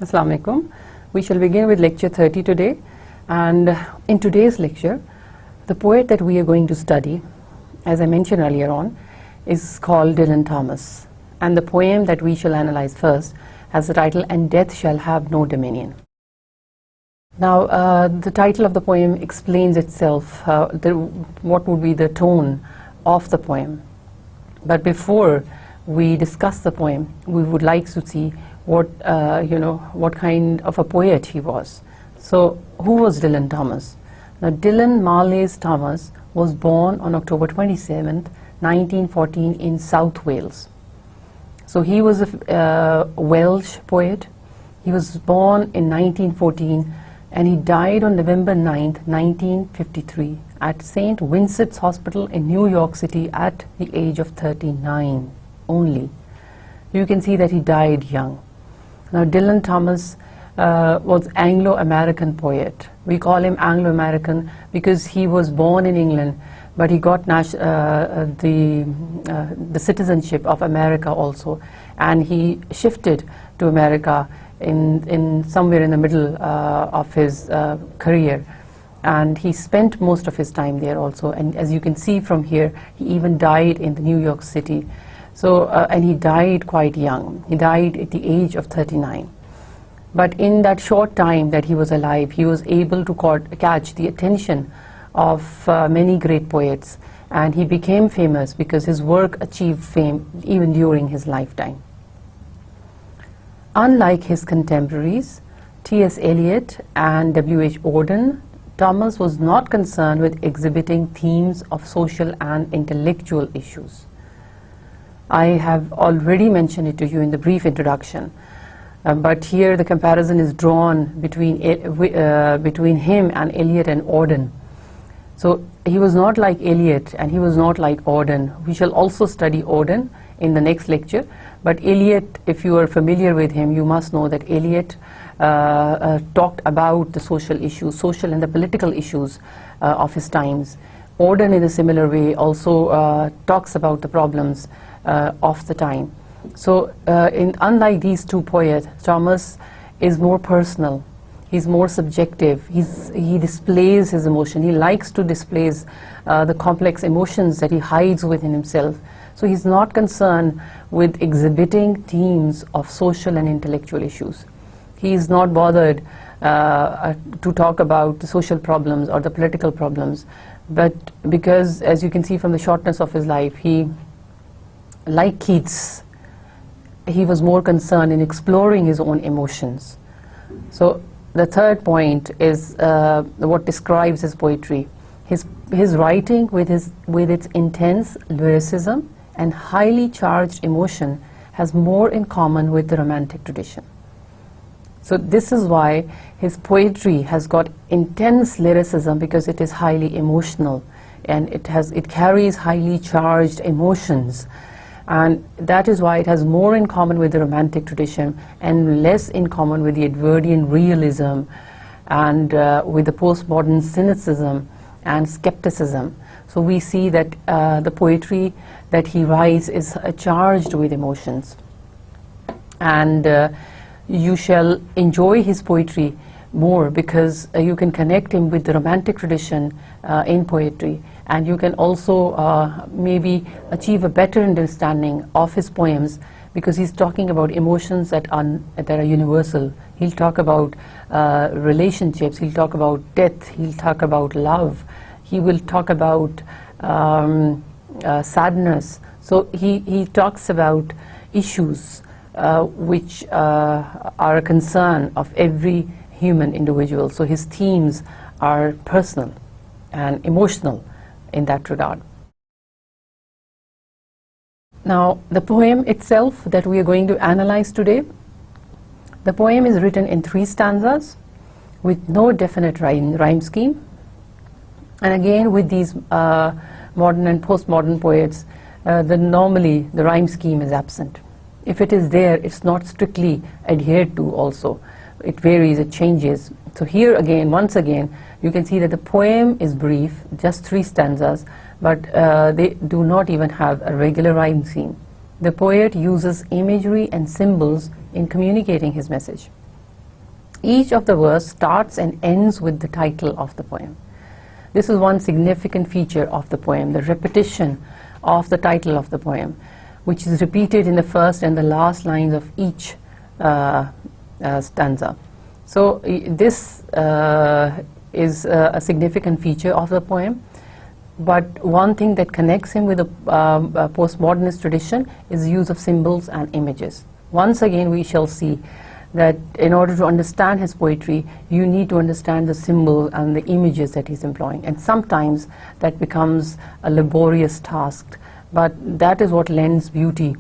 Assalamu alaikum. We shall begin with lecture 30 today, and in today's lecture the poet that we are going to study, as I mentioned earlier on, is called Dylan Thomas, and the poem that we shall analyze first has the title "And Death Shall Have No Dominion." Now the title of the poem explains itself, what would be the tone of the poem. But before we discuss the poem, we would like to see what kind of a poet he was. So who was Dylan Thomas? Now Dylan Marleys Thomas was born on October 27th, 1914 in South Wales. So he was a Welsh poet. He was born in 1914 and he died on November 9th, 1953 at St. Vincent's Hospital in New York City at the age of 39 only. You can see that he died young. Now Dylan Thomas was Anglo-American poet. We call him Anglo-American because he was born in England, but he got the citizenship of America also, and he shifted to America in somewhere in the middle of his career, and he spent most of his time there also. And as you can see from here, he even died in the New York City. So and he died quite young. He died at the age of 39. But in that short time that he was alive, he was able to catch the attention of many great poets, and he became famous because his work achieved fame even during his lifetime. Unlike his contemporaries, T.S. Eliot and W.H. Auden, Thomas was not concerned with exhibiting themes of social and intellectual issues. I have already mentioned it to you in the brief introduction, but here the comparison is drawn between him and Eliot and Auden. So he was not like Eliot and he was not like Auden. We shall also study Auden in the next lecture, but Eliot, if you are familiar with him, you must know that Eliot talked about the social issues, social and the political issues of his times. Auden, in a similar way, also talks about the problems of the time. So unlike these two poets, Thomas is more personal. He's more subjective. He displays his emotion. He likes to display the complex emotions that he hides within himself. So he's not concerned with exhibiting themes of social and intellectual issues. He is not bothered to talk about the social problems or the political problems, but because, as you can see from the shortness of his life, he, like Keats, he was more concerned in exploring his own emotions. So the third point is what describes his poetry. His writing with its intense lyricism and highly charged emotion has more in common with the Romantic tradition. So this is why his poetry has got intense lyricism, because it is highly emotional and it carries highly charged emotions, and that is why it has more in common with the Romantic tradition and less in common with the Edwardian realism and with the postmodern cynicism and skepticism. So we see that the poetry that he writes is charged with emotions, and you shall enjoy his poetry more because you can connect him with the Romantic tradition in poetry, and you can also maybe achieve a better understanding of his poems because he's talking about emotions that are universal. He'll talk about relationships, he'll talk about death, he'll talk about love, he will talk about sadness. So he talks about issues which are a concern of every human individual. So his themes are personal and emotional in that regard. Now the poem itself that we are going to analyze today, the poem is written in 3 stanzas with no definite rhyme scheme, and again with these modern and postmodern poets, normally the rhyme scheme is absent. If it is there, it's not strictly adhered to also. It varies, it changes. So here again, once again, you can see that the poem is brief, just 3 stanzas, but they do not even have a regular rhyme scheme. The poet uses imagery and symbols in communicating his message. Each of the verse starts and ends with the title of the poem. This is one significant feature of the poem, the repetition of the title of the poem, which is repeated in the first and the last lines of each stanza. So this is a significant feature of the poem. But one thing that connects him with the postmodernist tradition is the use of symbols and images. Once again, we shall see that in order to understand his poetry, you need to understand the symbol and the images that he's employing. And sometimes that becomes a laborious task, but that is what lends beauty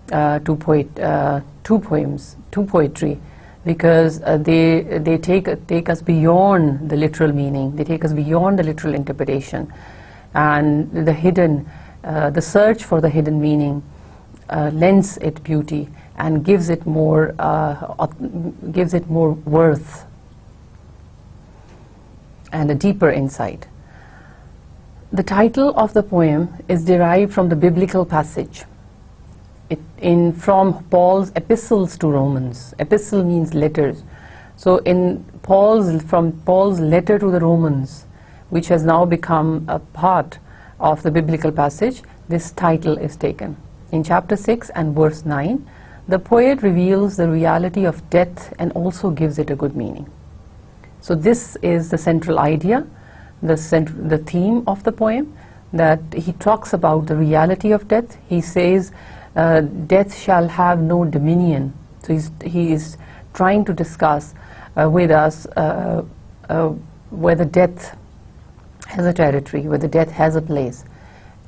to poems, to poetry, because they take us beyond the literal meaning, they take us beyond the literal interpretation. And the hidden, the search for the hidden meaning lends it beauty and gives it more worth and a deeper insight. The title of the poem is derived from the biblical passage from Paul's epistles to Romans. Epistle means letters. So from Paul's letter to the Romans, which has now become a part of the biblical passage, this title is taken. In chapter 6 and verse 9, the poet reveals the reality of death and also gives it a good meaning. So this is the central idea, the theme of the poem, that he talks about the reality of death. He says, death shall have no dominion. So he is trying to discuss with us whether death has a territory, whether death has a place.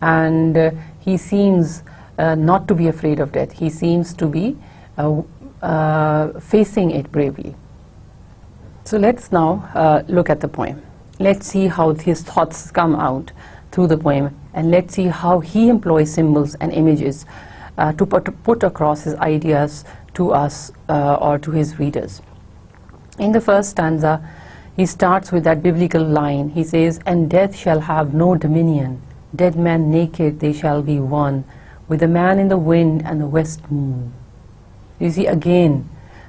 And he seems not to be afraid of death. He seems to be facing it bravely. So let's now look at the poem. Let's see how his thoughts come out through the poem, and let's see how he employs symbols and images to put across his ideas to us or to his readers. In the first stanza, he starts with that biblical line. He says, "And death shall have no dominion. Dead man naked they shall be one, with the man in the wind and the west moon." You see, again,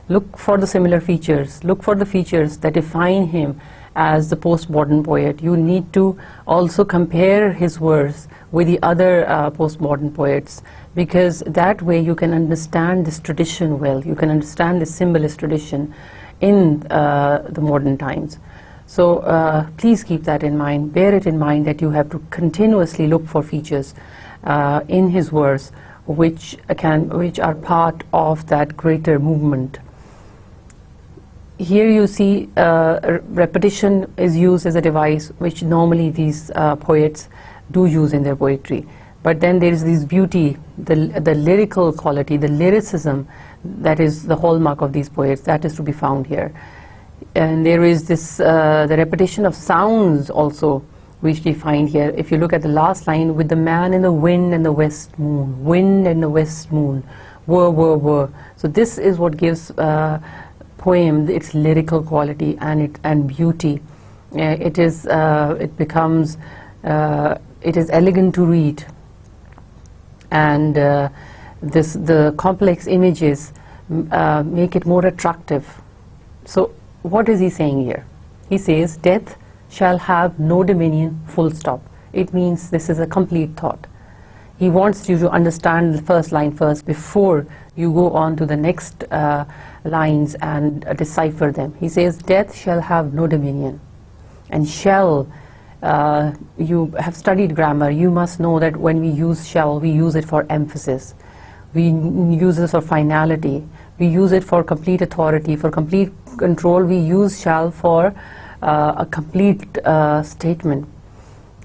look for the similar features. Look for the features that define him as the postmodern poet. You need to also compare his verse with the other postmodern poets, because that way you can understand this tradition well. You can understand this symbolist tradition in the modern times. So please keep that in mind. Bear it in mind that you have to continuously look for features in his verse which are part of that greater movement. Here you see repetition is used as a device which normally these poets do use in their poetry. But then there is this beauty, the lyrical quality, the lyricism that is the hallmark of these poets, that is to be found here. And there is this the repetition of sounds also, which we find here. If you look at the last line, "With the man in the wind and the west moon," wind and the west moon, whir. So this is what gives poem its lyrical quality and beauty. It is elegant to read, and the complex images make it more attractive. So what is he saying here? He says, "Death shall have no dominion," full stop. It means this is a complete thought. He wants you to understand the first line first before you go on to the next lines and decipher them. He says, "Death shall have no dominion." And shall, you have studied grammar, you must know that when we use shall, we use it for emphasis. We use it for finality. We use it for complete authority, for complete control. We use shall for a complete statement.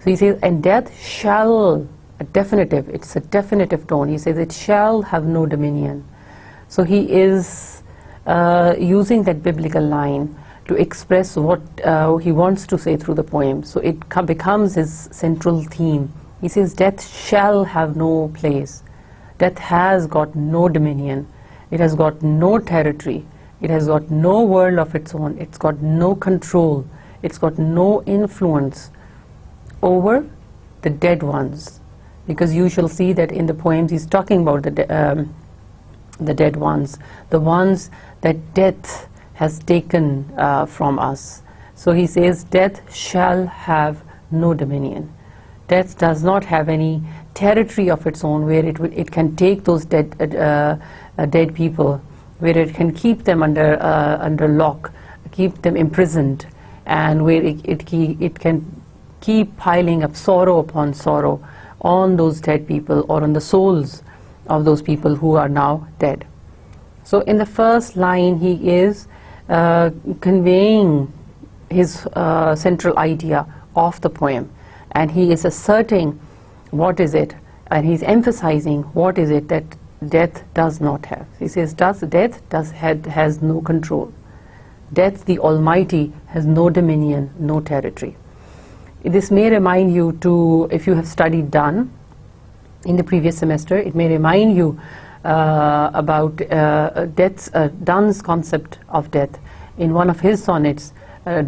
So he says, "And death shall," a definitive, it's a definitive tone. He says, "It shall have no dominion." So he is using that biblical line to express what he wants to say through the poem. So it becomes his central theme. He says, "Death shall have no place." Death has got no dominion. It has got no territory. It has got no world of its own. It's got no control. It's got no influence over the dead ones. Because you shall see that in the poems he's talking about the dead ones, the ones that death has taken from us. So he says, death shall have no dominion. Death does not have any territory of its own where it can take those dead people, where it can keep them under lock, keep them imprisoned, and where it can keep piling up sorrow upon sorrow on those dead people or on the souls of those people who are now dead. So in the first line he is conveying his central idea of the poem, and he is asserting what is it, and he's emphasizing what is it that death does not have. He says, death has no control. Death, the Almighty, has no dominion, no territory. This may remind you to, if you have studied Donne in the previous semester, it may remind you about Donne's concept of death. In one of his sonnets,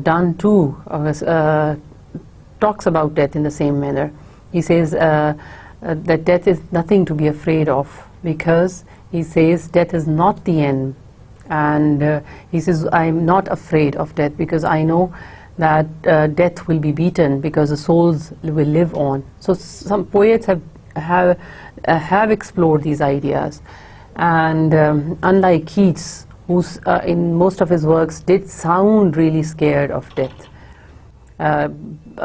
Donne too talks about death in the same manner. He says that death is nothing to be afraid of, because he says death is not the end, and he says, I'm not afraid of death because I know that death will be beaten because the souls will live on. So some poets have explored these ideas, and unlike Keats, who in most of his works did sound really scared of death,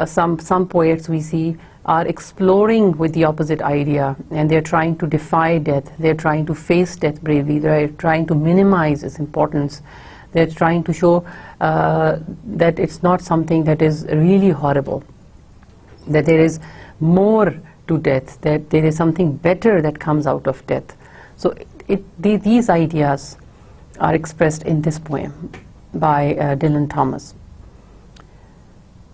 some poets we see are exploring with the opposite idea, and they're trying to defy death, they're trying to face death bravely, they're trying to minimize its importance, they're trying to show that it's not something that is really horrible, that there is more to death, that there is something better that comes out of death. So these ideas are expressed in this poem by Dylan Thomas.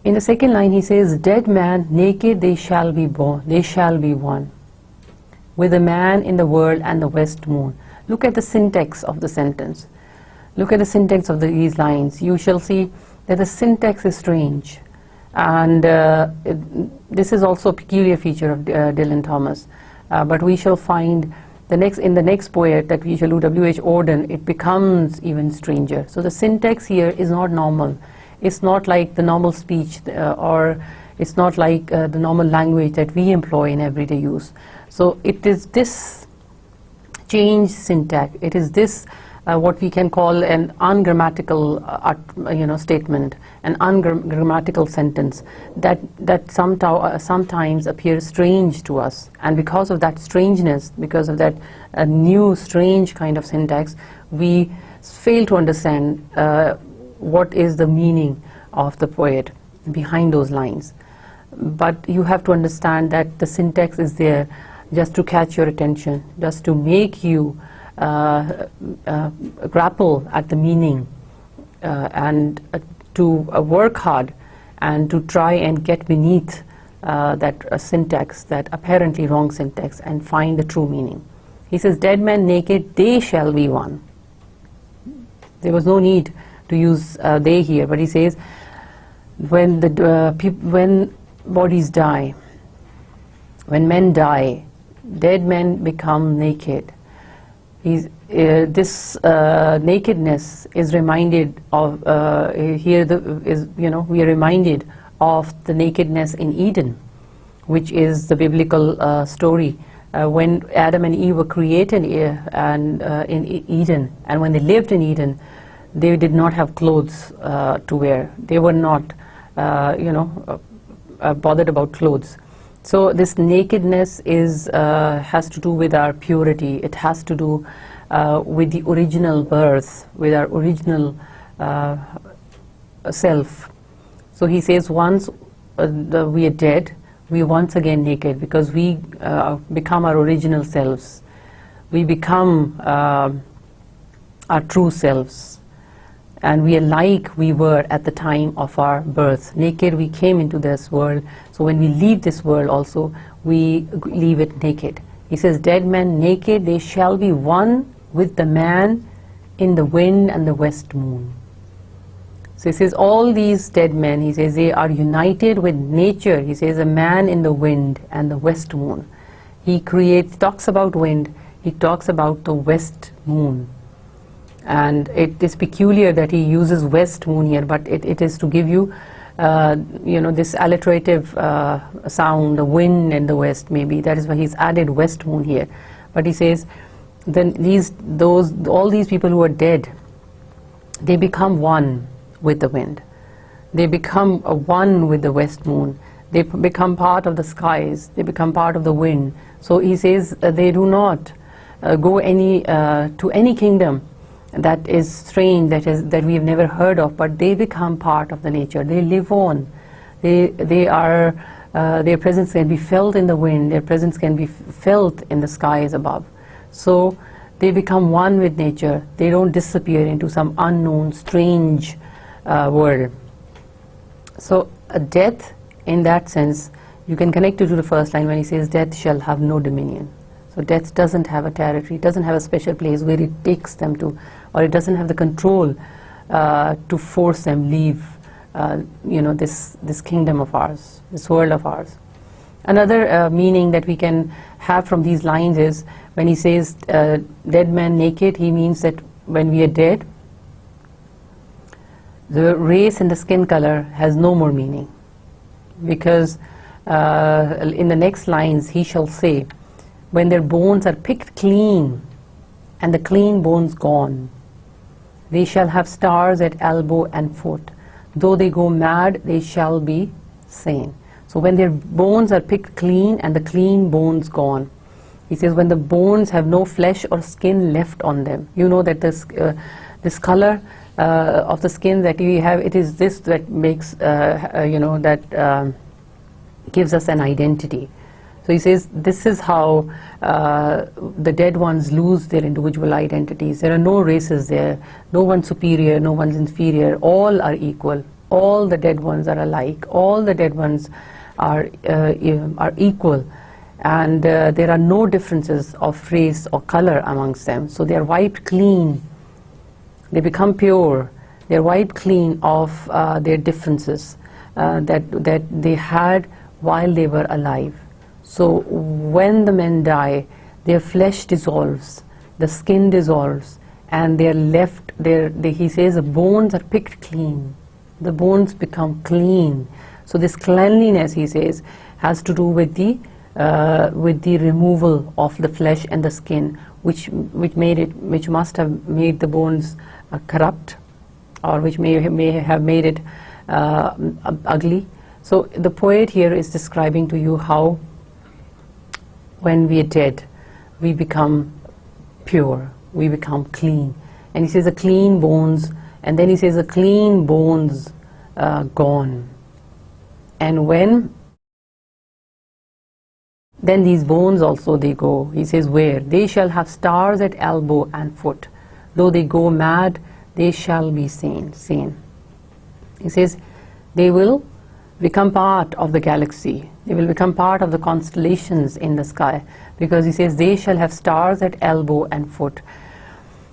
In the second line he says, dead man, naked they shall be born, they shall be one, with a man in the world and the west moon. Look at the syntax of the sentence. Look at the syntax of these lines. You shall see that the syntax is strange, and this is also a peculiar feature of Dylan Thomas. But we shall find in the next poet that we shall do, W.H. Auden, it becomes even stranger. So the syntax here is not normal. It's not like the normal speech, or it's not like the normal language that we employ in everyday use. So it is this changed syntax, it is this what we can call an ungrammatical statement, an ungrammatical sentence that sometimes appears strange to us. And because of that strangeness, because of that new strange kind of syntax, we fail to understand what is the meaning of the poet behind those lines. But you have to understand that the syntax is there just to catch your attention, just to make you grapple at the meaning, and to work hard and to try and get beneath that syntax, that apparently wrong syntax, and find the true meaning. He says, dead men naked, they shall be one. There was no need to use they here, but he says, when bodies die, when men die, dead men become naked. This nakedness is reminded of we are reminded of the nakedness in Eden, which is the biblical story when Adam and Eve were created in Eden, and when they lived in Eden, they did not have clothes to wear. They were not bothered about clothes. So this nakedness has to do with our purity. It has to do with the original birth, with our original self. So he says, once we are dead, we are once again naked, because we become our original selves. We become our true selves. And we are like we were at the time of our birth. Naked we came into this world, so when we leave this world also, we leave it naked. He says, dead men naked, they shall be one with the man in the wind and the west moon. So he says, all these dead men, he says, they are united with nature. He says, a man in the wind and the west moon. He talks about wind, he talks about the west moon. And it is peculiar that he uses west moon here, but it is to give you, this alliterative sound, the wind in the west, maybe. That is why he's added west moon here. But he says, then all these people who are dead, they become one with the wind. They become one with the west moon. They become part of the skies. They become part of the wind. So he says they do not go to any kingdom that is strange, that we have never heard of, but they become part of the nature. They live on. They are their presence can be felt in the wind. Their presence can be felt in the skies above. So they become one with nature. They don't disappear into some unknown, strange world. So death, in that sense, you can connect it to the first line when he says, death shall have no dominion. So death doesn't have a territory, it doesn't have a special place where it takes them to, or it doesn't have the control to force them leave this kingdom of ours, this world of ours. Another meaning that we can have from these lines is, when he says dead man naked, he means that when we are dead, the race and the skin color has no more meaning, because in the next lines he shall say, when their bones are picked clean and the clean bones gone, they shall have stars at elbow and foot. Though they go mad, they shall be sane. So when their bones are picked clean and the clean bones gone, he says when the bones have no flesh or skin left on them. You know that this color of the skin that we have, it is this that makes, gives us an identity. So he says this is how the dead ones lose their individual identities. There are no races there, no one superior, no one's inferior, all are equal. All the dead ones are alike, all the dead ones are equal, and there are no differences of race or color amongst them. So they are wiped clean, they become pure, they are wiped clean of their differences that they had while they were alive. So when the men die, their flesh dissolves, the skin dissolves, and they are left, he says the bones are picked clean, the bones become clean. So this cleanliness, he says, has to do with the removal of the flesh and the skin, which must have made the bones corrupt, or which may have made it ugly. So the poet here is describing to you how when we are dead, we become pure, we become clean. And he says the clean bones, and then he says the clean bones gone. And then these bones also they go, he says where? They shall have stars at elbow and foot. Though they go mad, they shall be sane. He says they will become part of the galaxy. They will become part of the constellations in the sky, because he says they shall have stars at elbow and foot.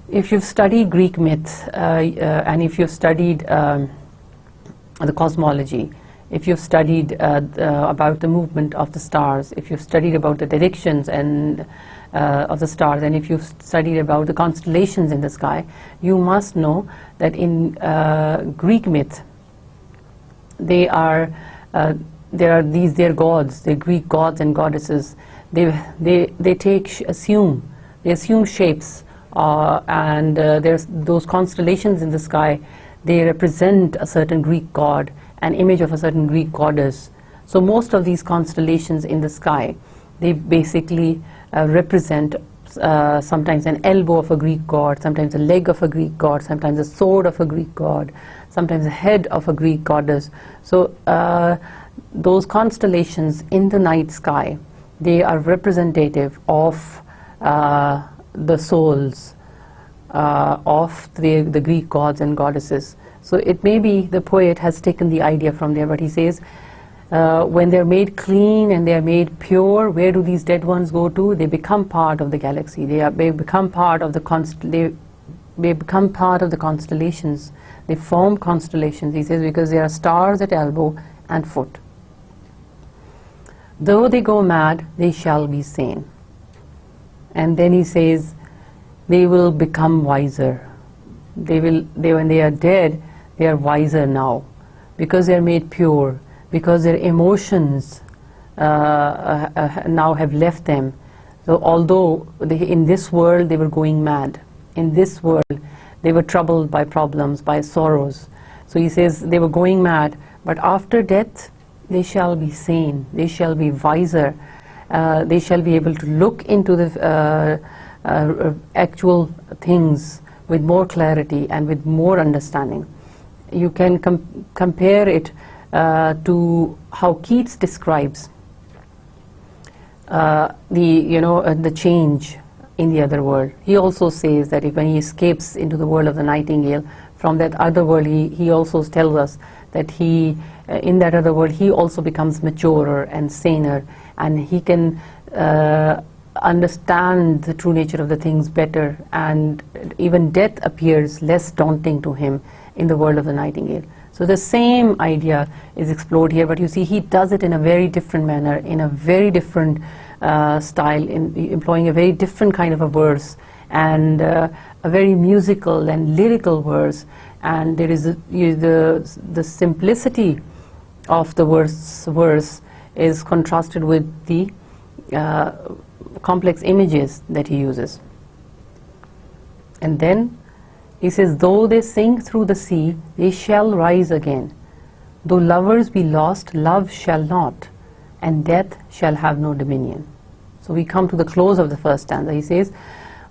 If you've studied Greek myth and if you've studied the cosmology, if you've studied about the movement of the stars, if you've studied about the directions and of the stars, and if you've studied about the constellations in the sky, you must know that in Greek myth, they are their gods, the Greek gods and goddesses. They assume shapes, and there's those constellations in the sky. They represent a certain Greek god, an image of a certain Greek goddess. So most of these constellations in the sky, they basically represent sometimes an elbow of a Greek god, sometimes a leg of a Greek god, sometimes a sword of a Greek god, sometimes a head of a Greek goddess. So those constellations in the night sky, they are representative of the souls of the Greek gods and goddesses. So it may be the poet has taken the idea from there, but he says when they're made clean and they're made pure, where do these dead ones go to? They become part of the galaxy. They become part of the constellations. They form constellations, he says, because there are stars at elbow and foot. Though they go mad, they shall be sane. And then he says they will become wiser. when they are dead, they are wiser now, because they are made pure, because their emotions now have left them. So although in this world they were going mad, in this world they were troubled by problems, by sorrows. So he says they were going mad, but after death they shall be sane, they shall be wiser, they shall be able to look into the actual things with more clarity and with more understanding. You can compare it to how Keats describes the change in the other world. He also says that when he escapes into the world of the nightingale, from that other world he also tells us that in that other world he also becomes maturer and saner, and he can understand the true nature of the things better, and even death appears less daunting to him in the world of the nightingale. So the same idea is explored here, but you see he does it in a very different manner, in a very different style, employing a very different kind of a verse, and a very musical and lyrical verse. And there is the simplicity of the verse is contrasted with the complex images that he uses. And then he says, though they sink through the sea, they shall rise again. Though lovers be lost, love shall not, and death shall have no dominion. So we come to the close of the first stanza. He says,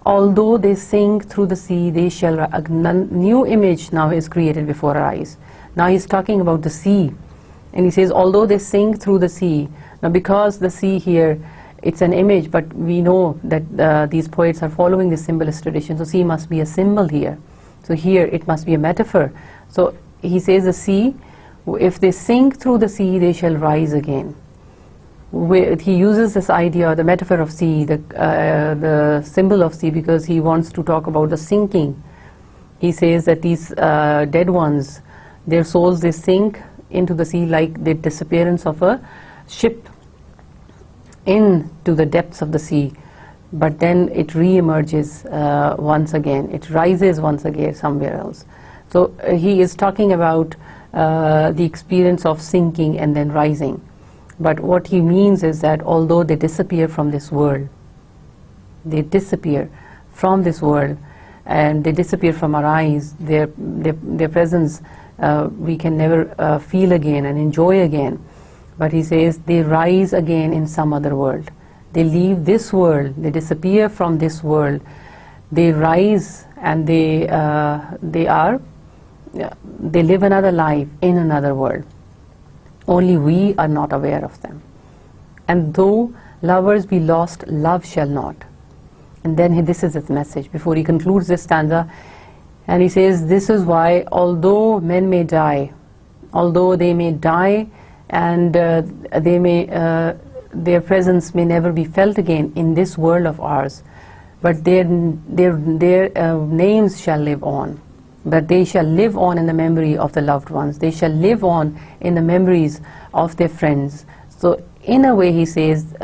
although they sink through the sea, they shall rise. A new image now is created before our eyes. Now he's talking about the sea. And he says, although they sink through the sea. Now because the sea here, it's an image, but we know that these poets are following the symbolist tradition. So sea must be a symbol here. So here it must be a metaphor. So he says the sea, if they sink through the sea, they shall rise again. He uses this idea, the metaphor of sea, the symbol of sea, because he wants to talk about the sinking. He says that these dead ones, their souls, they sink into the sea like the disappearance of a ship into the depths of the sea, but then it re-emerges once again, it rises once again somewhere else. So he is talking about the experience of sinking and then rising. But what he means is that although they disappear from this world, they disappear from this world, and they disappear from our eyes, their presence we can never feel again and enjoy again. But he says they rise again in some other world. They leave this world, they disappear from this world, they rise, and they live another life in another world. Only we are not aware of them. And though lovers be lost, love shall not. And then this is his message before he concludes this stanza. And he says, this is why, although men may die, although they may die, and their presence may never be felt again in this world of ours, but their names shall live on. But they shall live on in the memory of the loved ones. They shall live on in the memories of their friends. So in a way he says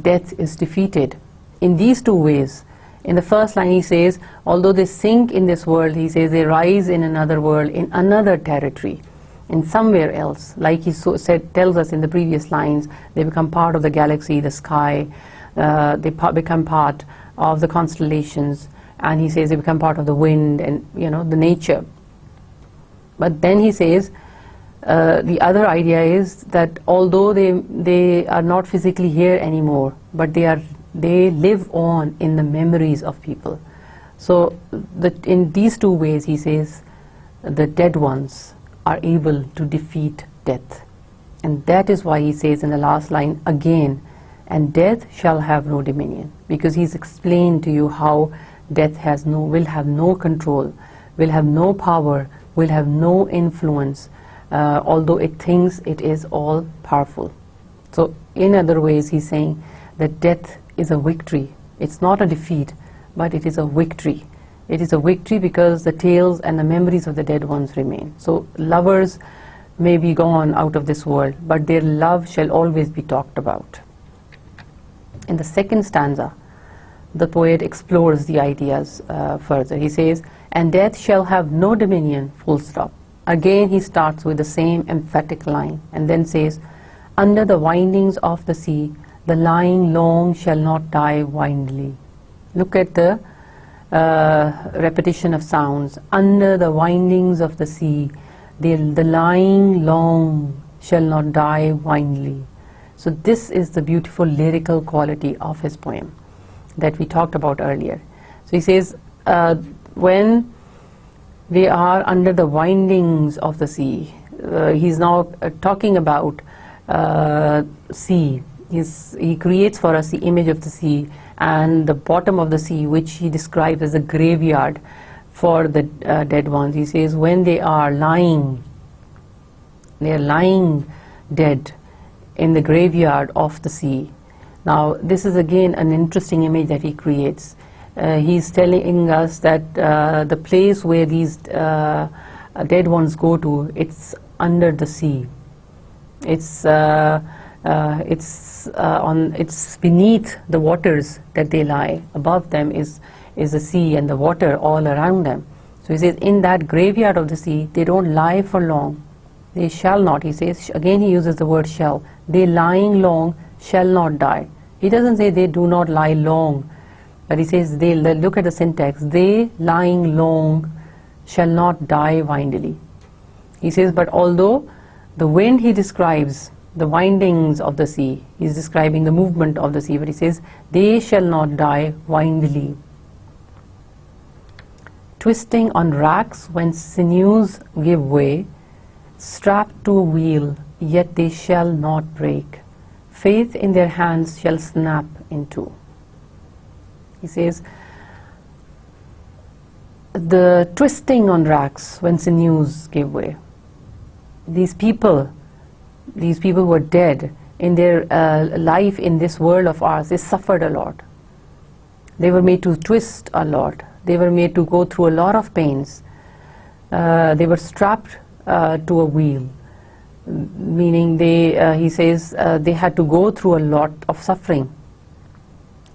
death is defeated in these two ways. In the first line he says, although they sink in this world, he says they rise in another world, in another territory, in somewhere else. Like he tells us in the previous lines, they become part of the galaxy, the sky, they become part of the constellations, and he says they become part of the wind and the nature. But then he says the other idea is that although they are not physically here anymore, but they live on in the memories of people. So in these two ways he says the dead ones are able to defeat death. And that is why he says in the last line again, and death shall have no dominion, because he's explained to you how death will have no control, will have no power, will have no influence, although it thinks it is all powerful. So in other ways he's saying that death is a victory. It's not a defeat, but it is a victory. It is a victory because the tales and the memories of the dead ones remain. So lovers may be gone out of this world, but their love shall always be talked about. In the second stanza, the poet explores the ideas further. He says, and death shall have no dominion, full stop. Again he starts with the same emphatic line and then says, under the windings of the sea, the lying long shall not die windily. Look at the repetition of sounds. Under the windings of the sea, the lying long shall not die windily. So this is the beautiful lyrical quality of his poem that we talked about earlier. So he says, when they are under the windings of the sea, he's now talking about sea. He creates for us the image of the sea and the bottom of the sea, which he describes as a graveyard for the dead ones. He says when they are lying dead in the graveyard of the sea. Now this is again an interesting image that he creates. He's telling us that the place where these dead ones go to, it's under the sea. It's beneath the waters that they lie. Above them is the sea and the water all around them. So he says, in that graveyard of the sea, they don't lie for long. They shall not. He says, again he uses the word shall. They lying long shall not die. He doesn't say they do not lie long, but he says, they look at the syntax. They lying long shall not die windily. He says, but although the wind he describes, the windings of the sea, he's describing the movement of the sea, but he says, they shall not die windily. Twisting on racks when sinews give way, strapped to a wheel, yet they shall not break. Faith in their hands shall snap in two. He says, the twisting on racks when sinews give way. These people were dead in their life in this world of ours. They suffered a lot. They were made to twist a lot. They were made to go through a lot of pains. They were strapped to a wheel, meaning he says they had to go through a lot of suffering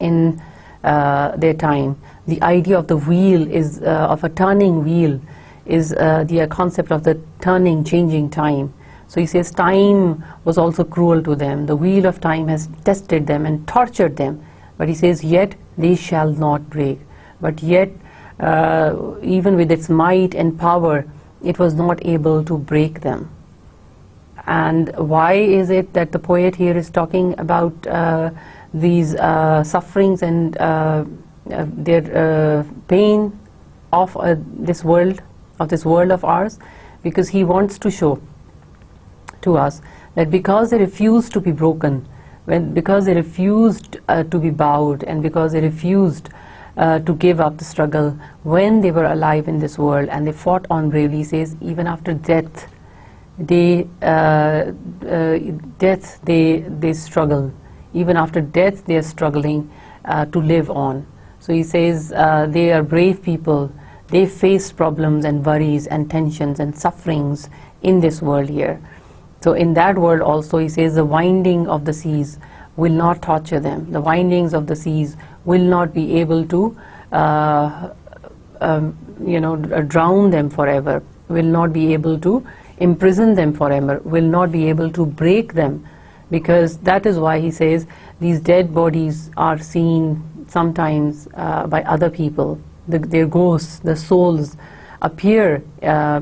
in their time. The idea of the wheel is of a turning wheel is the concept of the turning, changing time. So he says time was also cruel to them. The wheel of time has tested them and tortured them. But he says, yet they shall not break. But yet, even with its might and power, it was not able to break them. And why is it that the poet here is talking about these sufferings and their pain of this world of ours? Because he wants to show to us that because they refused to be broken, because they refused to be bowed, and because they refused to give up the struggle when they were alive in this world, and they fought on bravely, he says, even after death, they struggle. Even after death, they are struggling to live on. So he says they are brave people. They faced problems and worries and tensions and sufferings in this world here. So in that world also, he says, the winding of the seas will not torture them. The windings of the seas will not be able to drown them forever, will not be able to imprison them forever, will not be able to break them, because that is why he says these dead bodies are seen sometimes by other people. Their ghosts, the souls appear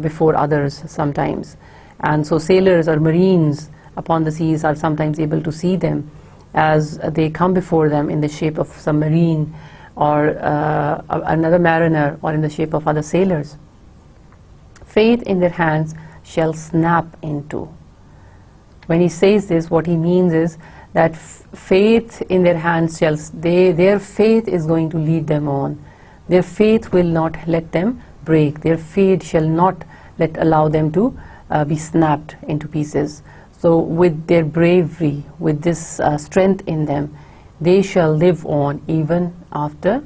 before others sometimes, and so sailors or marines upon the seas are sometimes able to see them as they come before them in the shape of some marine or another mariner, or in the shape of other sailors. Faith in their hands shall snap in two. When he says this, what he means is that faith in their hands their faith is going to lead them on. Their faith will not let them break. Their faith shall not allow them to be snapped into pieces. So with their bravery, with this strength in them, they shall live on even after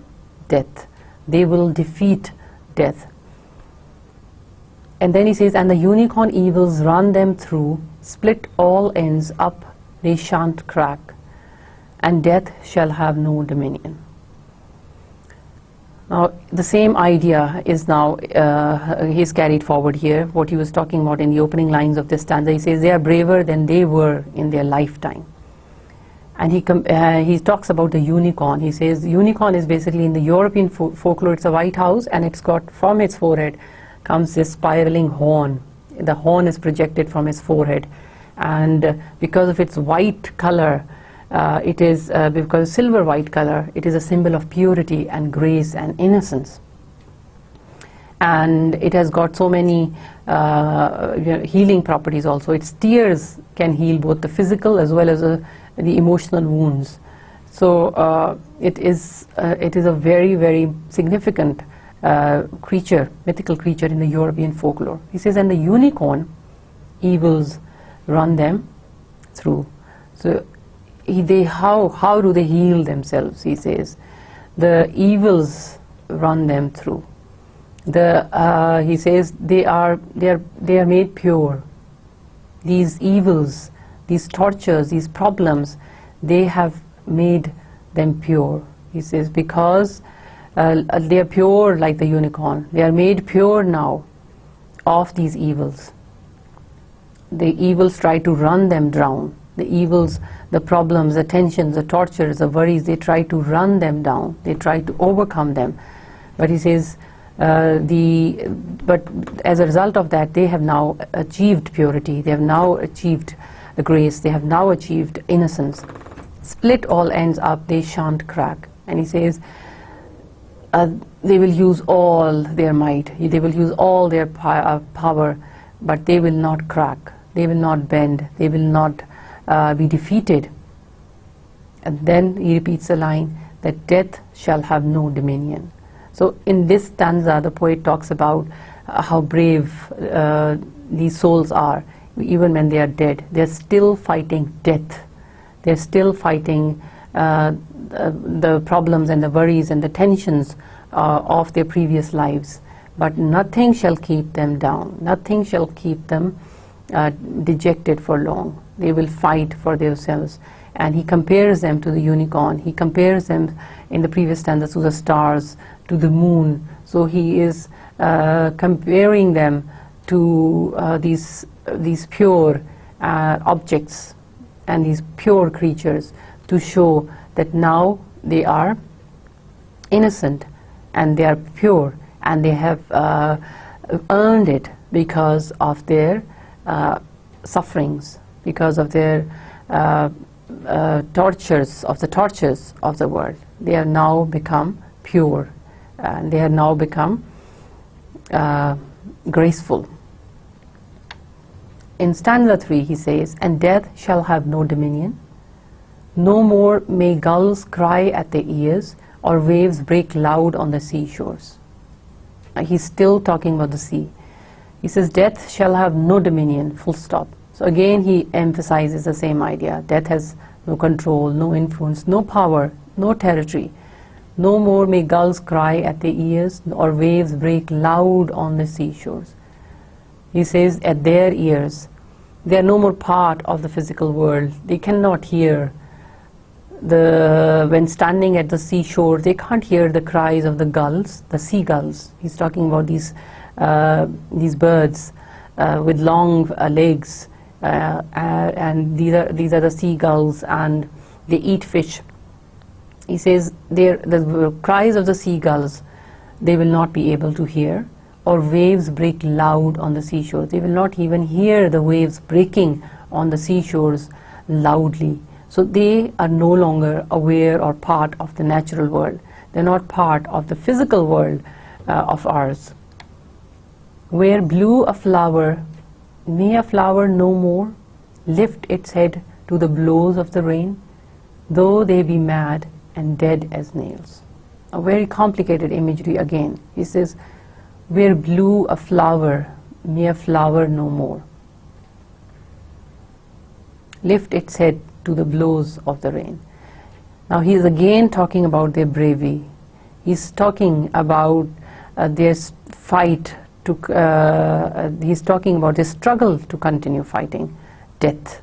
death. They will defeat death. And then he says, and the unicorn evils run them through, split all ends up, they shan't crack, and death shall have no dominion. Now, the same idea is now he's carried forward here. What he was talking about in the opening lines of this stanza, he says they are braver than they were in their lifetime. And he talks about the unicorn. He says the unicorn is basically in the European folklore, it's a white house, and it's got, from its forehead comes this spiraling horn. The horn is projected from his forehead, and because of its white color, it is because silver white color, it is a symbol of purity and grace and innocence. And it has got so many healing properties also. Its tears can heal both the physical as well as the emotional wounds. So it is a very, very significant creature, mythical creature in the European folklore. He says, and the unicorn, evils run them through. So how do they heal themselves? He says the evils run them through. He says they are made pure. These evils, these tortures, these problems, they have made them pure. He says because they are pure like the unicorn. They are made pure now of these evils. The evils try to run them down. The evils, the problems, the tensions, the tortures, the worries, they try to run them down. They try to overcome them. But he says, but as a result of that, they have now achieved purity. They have now achieved grace. They have now achieved innocence. Split all ends up, they shan't crack. And he says, they will use all their might. They will use all their power, but they will not crack. They will not bend. They will not be defeated. And then he repeats the line that death shall have no dominion. So in this stanza, the poet talks about how brave these souls are. Even when they are dead, they're still fighting death. They're still fighting the problems and the worries and the tensions of their previous lives. But nothing shall keep them down. Nothing shall keep them dejected for long. They will fight for themselves. And he compares them to the unicorn. He compares them in the previous stanza to the stars, to the moon. So he is comparing them to these pure objects and these pure creatures to show that now they are innocent and they are pure and they have earned it because of their sufferings, because of their tortures of the world. They have now become pure and they have now become graceful. In stanza 3 he says, and death shall have no dominion. No more may gulls cry at their ears or waves break loud on the seashores. He's still talking about the sea. He says death shall have no dominion, full stop. So again he emphasizes the same idea. Death has no control, no influence, no power, no territory. No more may gulls cry at their ears or waves break loud on the seashores. He says at their ears, they are no more part of the physical world. They cannot hear when standing at the seashore, they can't hear the cries of the gulls, the seagulls. He's talking about these birds with long legs, and these are the seagulls, and they eat fish. He says the cries of the seagulls they will not be able to hear, or waves break loud on the seashore. They will not even hear the waves breaking on the seashores loudly. So they are no longer aware or part of the natural world. They're not part of the physical world of ours. Where blew a flower, may a flower no more lift its head to the blows of the rain, though they be mad and dead as nails. A very complicated imagery again. He says, where blew a flower, may a flower no more lift its head to the blows of the rain. Now he is again talking about their bravery. He's talking about their fight to, he's talking about their struggle to continue fighting death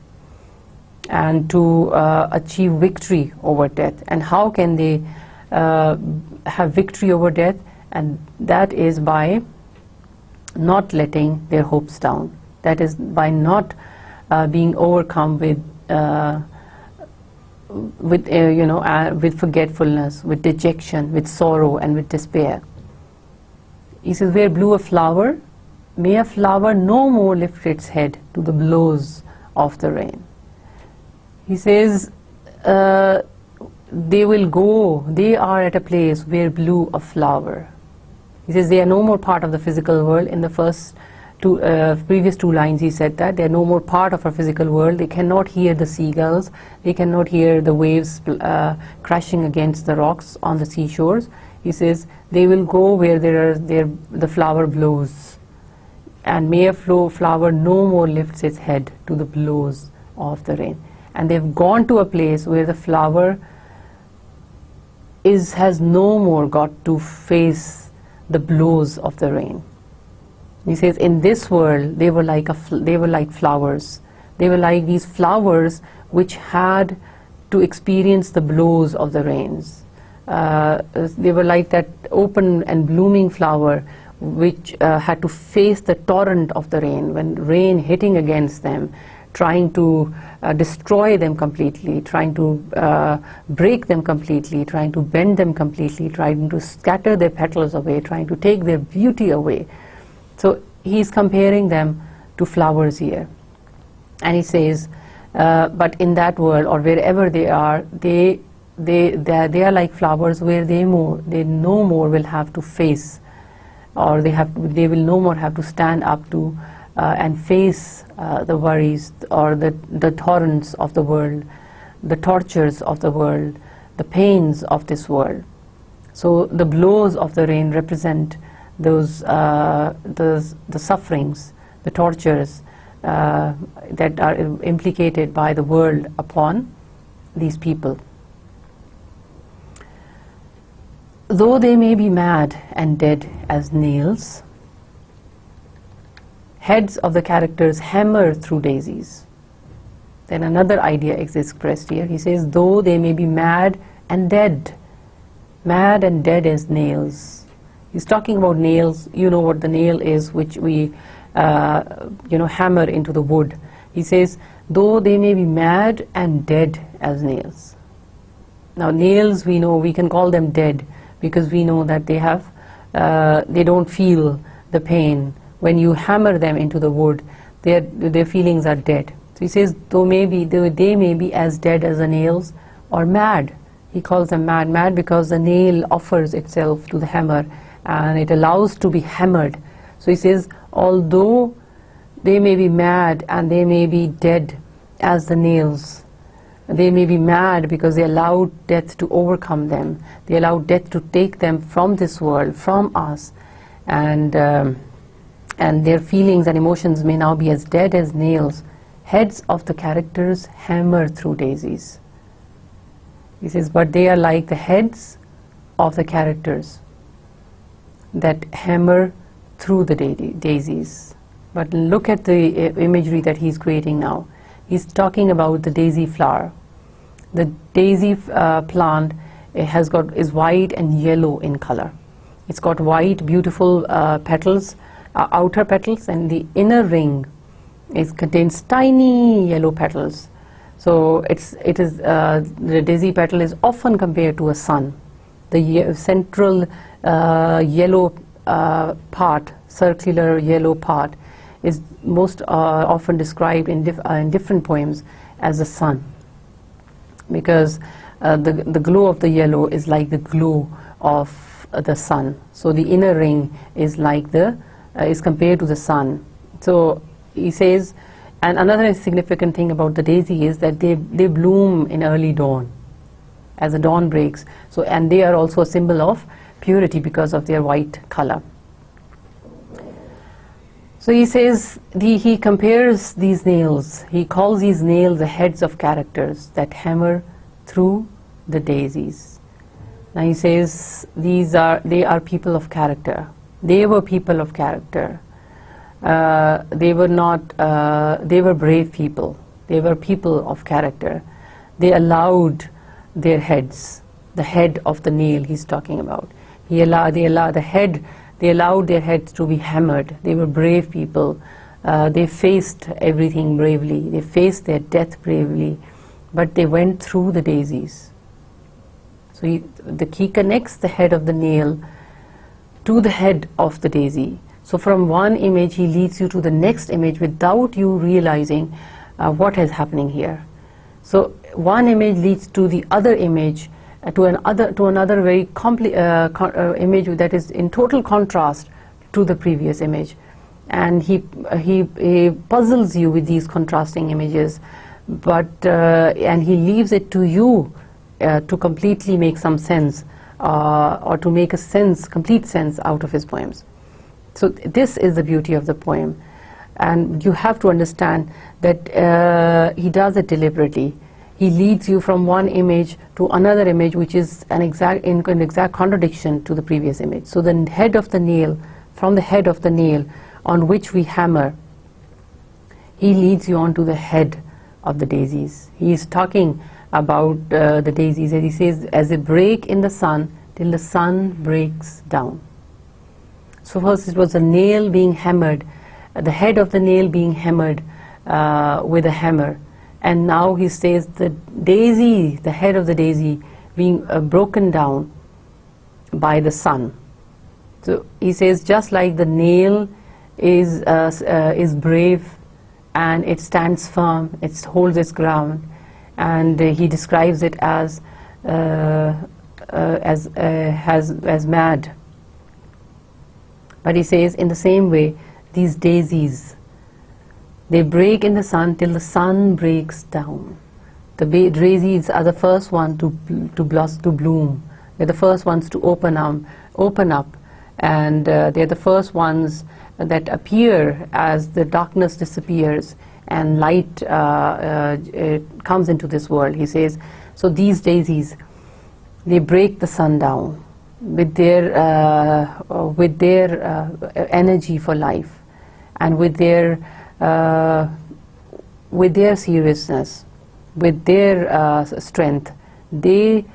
and to achieve victory over death. And how can they have victory over death, and that is by not letting their hopes down. That is by not being overcome with forgetfulness, with dejection, with sorrow, and with despair. He says, where blew a flower, may a flower no more lift its head to the blows of the rain. He says, they will go, they are at a place where blew a flower. He says they are no more part of the physical world. In the previous two lines he said that they are no more part of our physical world. They cannot hear the seagulls, they cannot hear the waves crashing against the rocks on the seashores. He says they will go where the flower blows, and may a flower no more lifts its head to the blows of the rain. And they've gone to a place where the flower has no more got to face the blows of the rain. He says in this world they were like flowers. They were like these flowers which had to experience the blows of the rains. They were like that open and blooming flower which had to face the torrent of the rain, when rain hitting against them, trying to destroy them completely, trying to break them completely, trying to bend them completely, trying to scatter their petals away, trying to take their beauty away. So he's comparing them to flowers here. And he says, but in that world, or wherever they are, they are like flowers where they no more will have to face, or they will no more have to stand up to and face the worries or the torrents of the world, the tortures of the world, the pains of this world. So the blows of the rain represent those the sufferings, the tortures that are implicated by the world upon these people. Though they may be mad and dead as nails, heads of the characters hammer through daisies. Then another idea is expressed here. He says, though they may be mad and dead as nails. He's talking about nails. You know what the nail is, which we hammer into the wood. He says, though they may be mad and dead as nails. Now nails, we know we can call them dead because we know that they don't feel the pain. When you hammer them into the wood, their feelings are dead. So he says, though they may be as dead as the nails, or mad. He calls them mad because the nail offers itself to the hammer and it allows to be hammered. So he says, although they may be mad and they may be dead as the nails, they may be mad because they allowed death to overcome them. They allowed death to take them from this world, from us, and their feelings and emotions may now be as dead as nails. Heads of the characters hammer through daisies. He says, but they are like the heads of the characters that hammer through the daisies. But look at the imagery that he's creating now. He's talking about the daisy flower. The daisy plant is white and yellow in color. It's got white, beautiful petals, outer petals, and the inner ring contains tiny yellow petals. So the daisy petal is often compared to a sun. The central yellow part, circular yellow part, is most often described in different poems as the sun, because the glow of the yellow is like the glow of the sun. So the inner ring is compared to the sun. So he says, and another significant thing about the daisy is that they bloom in early dawn, as the dawn breaks. So, and they are also a symbol of purity because of their white color. So he says, he compares these nails, he calls these nails the heads of characters that hammer through the daisies. Now he says, they are people of character. They were people of character. They were brave people. They were people of character. They allowed their heads, the head of the nail he's talking about. They allowed their heads to be hammered. They were brave people. They faced everything bravely. They faced their death bravely, but they went through the daisies. So he connects the head of the nail to the head of the daisy. So from one image he leads you to the next image without you realizing what is happening here. So one image leads to the other image, to another very image that is in total contrast to the previous image, and he puzzles you with these contrasting images, but and he leaves it to you to completely make some sense, or to make complete sense out of his poems. So this is the beauty of the poem, and you have to understand that he does it deliberately. He leads you from one image to another image which is an exact contradiction to the previous image. So the head of the nail, from the head of the nail on which we hammer, he leads you on to the head of the daisies. He is talking about the daisies, as he says, as they break in the sun till the sun breaks down. So first it was a nail being hammered, the head of the nail being hammered with a hammer, and now he says the daisy, the head of the daisy being broken down by the sun. So he says, just like the nail is brave and it stands firm, it holds its ground, and he describes it as mad. But he says, in the same way, these daisies, they break in the sun till the sun breaks down. The daisies are the first one to bloom. They're the first ones to open up, and they're the first ones that appear as the darkness disappears and light comes into this world. He says, so these daisies, they break the sun down with their energy for life, and with their seriousness, with their strength. They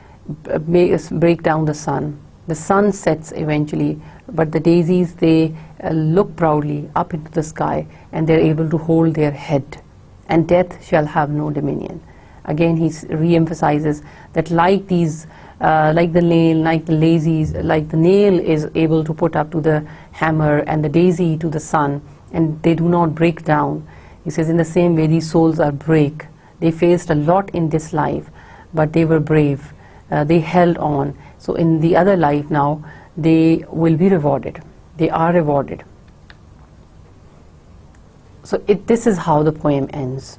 break down the sun. The sun sets eventually, but the daisies, they look proudly up into the sky, and they're able to hold their head, and death shall have no dominion. Again, he re-emphasizes that like these, like the nail, like the nail is able to put up to the hammer, and the daisy to the sun, and they do not break down. He says, in the same way, these souls are brave. They faced a lot in this life, but they were brave. They held on. So in the other life now, they will be rewarded. They are rewarded. So this is how the poem ends.